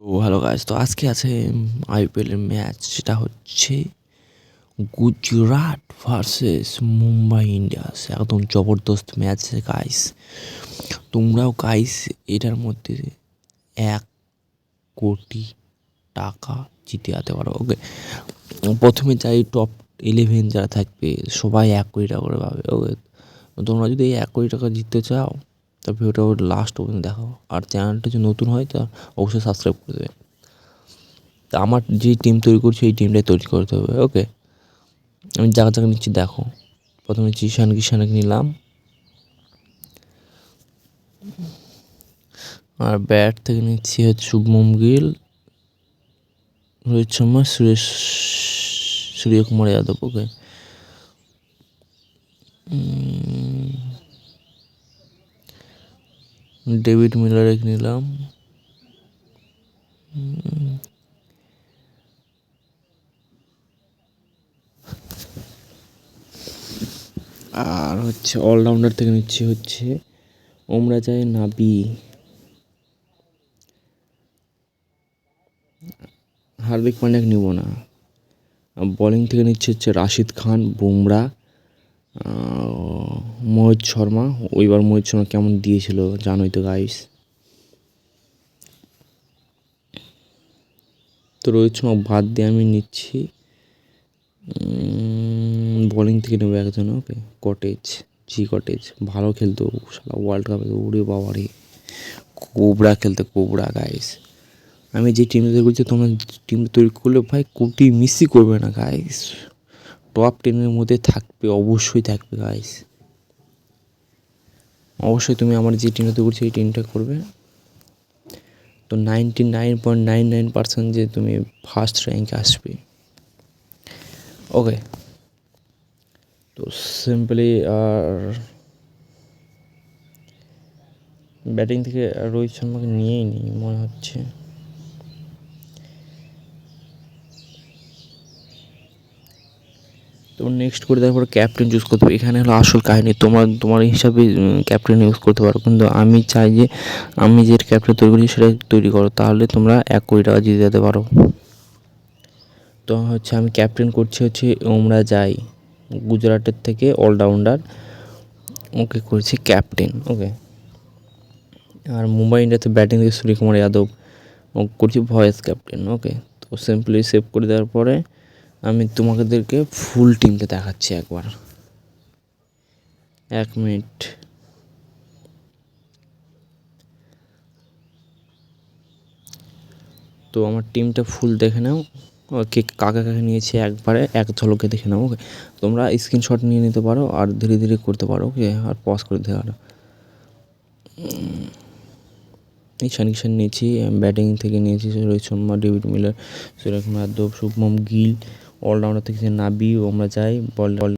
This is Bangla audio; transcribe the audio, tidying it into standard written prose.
তো হ্যালো গাইস, তো আজকে আছে আইপিএলের ম্যাচ, যেটা হচ্ছে গুজরাট ভার্সেস মুম্বাই ইন্ডিয়ান্স। একদম জবরদস্ত ম্যাচ গাইস। তোমরাও গাইস এটার মধ্যে 1 কোটি টাকা জিতে যেতে পারো। ওকে, প্রথমে চাই টপ 11 যারা থাকবে সবাই 1 কোটি টাকা করে পাবে। ওকে, তোমরা যদি এই 1 কোটি টাকা জিততে চাও তবে ভিডিওটা লাস্ট পর্যন্ত দেখো, আর চ্যানেলটা যদি নতুন হয় তা অবশ্যই সাবস্ক্রাইব করে দেবে। তা আমার যে টিম তৈরি করছি এই টিমটাই তৈরি করতে হবে। ওকে, আমি জায়গা জায়গা নিচ্ছি, দেখো। প্রথমে কিষানকে নিলাম, আর ব্যাট থেকে নিচ্ছি হচ্ছে শুভমন গিল, রোহিত শর্মা, সূর্যকুমার যাদব। ওকে, ডেভিড মিলারকে নিলাম, আর হচ্ছে অলরাউন্ডার থেকে নিচ্ছি হচ্ছে ওমরাজাই নাবি, হার্দিক পান্ডিয়াকে নিব না। বোলিং থেকে নিচ্ছে হচ্ছে রাশিদ খান, বুমরা, মোহিত শর্মা। ওইবার মোহিত শর্মা কেমন দিয়েছিল জানোই তো গাইস। তো রোহিত শর্মা বাদ দিয়ে আমি নিচ্ছি বোলিং থেকে নেবো একজন। ওকে, কটেজ ভালো খেলতো সারা ওয়ার্ল্ড কাপে, উড়ে বাবারে কোবরা খেলতে, কোবরা গাইস। আমি যে টিম তৈরি করছি তোমরা টিম তৈরি করলে ভাই কোটি মিসই করবে না গাইস, টপ 10 মধ্যে থাকবে, অবশ্যই থাকবে গাইস। অবশ্যই তুমি আমার যে টিমটা তৈরি করছি এই টিমটা করবে, তো 99.99% যে তুমি ফার্স্ট র্যাঙ্কে আসবে। ওকে, তো সিম্পলি আর ব্যাটিং থেকে রোহিত শর্মাকে নিয়েই নিই মনে হচ্ছে। তো নেক্সট করে দেওয়ার পর ক্যাপ্টেন চুজ করতে হবে। এখানে হলো আসল কাহিনী, তোমার হিসাবে ক্যাপ্টেন ইউজ করতে পারো, কিন্তু আমি চাই যে আমি যে ক্যাপ্টেন তৈরি করি সেটা তৈরি করো, তাহলে তোমরা 1 কোটি টাকা জিতে যেতে পারো। তো হচ্ছে আমি ক্যাপ্টেন করছি হচ্ছে ওমরাজাই, গুজরাটের থেকে অলরাউন্ডার। ওকে, করেছি ক্যাপ্টেন। ওকে, আর মুম্বাই ইন্ডিয়াতে ব্যাটিং থেকে সূর্যকুমার যাদব, ও করছি ভয়েস ক্যাপ্টেন। ওকে, তো সিম্পলি সেভ করে দেওয়ার পরে আমি তোমাদেরকে ফুল টিমটা দেখাচ্ছি একবার, 1 মিনিট। তো আমার টিমটা ফুল দেখে নাও, কে কাকে কাকে নিয়েছে একবারে এক ঝলকে দেখে নাও। ওকে, তোমরা স্ক্রিনশট নিয়ে নিতে পারো আর ধীরে ধীরে করতে পারো। ওকে, আর পজ করে দিতে পারো। ঈশান নিয়েছি, ব্যাটিং থেকে নিয়েছি Rohit Sharma, David Miller, Suryakumar Yadav, Shubman Gill. All rounder থেকে নাবি, ওমরাজাই, বল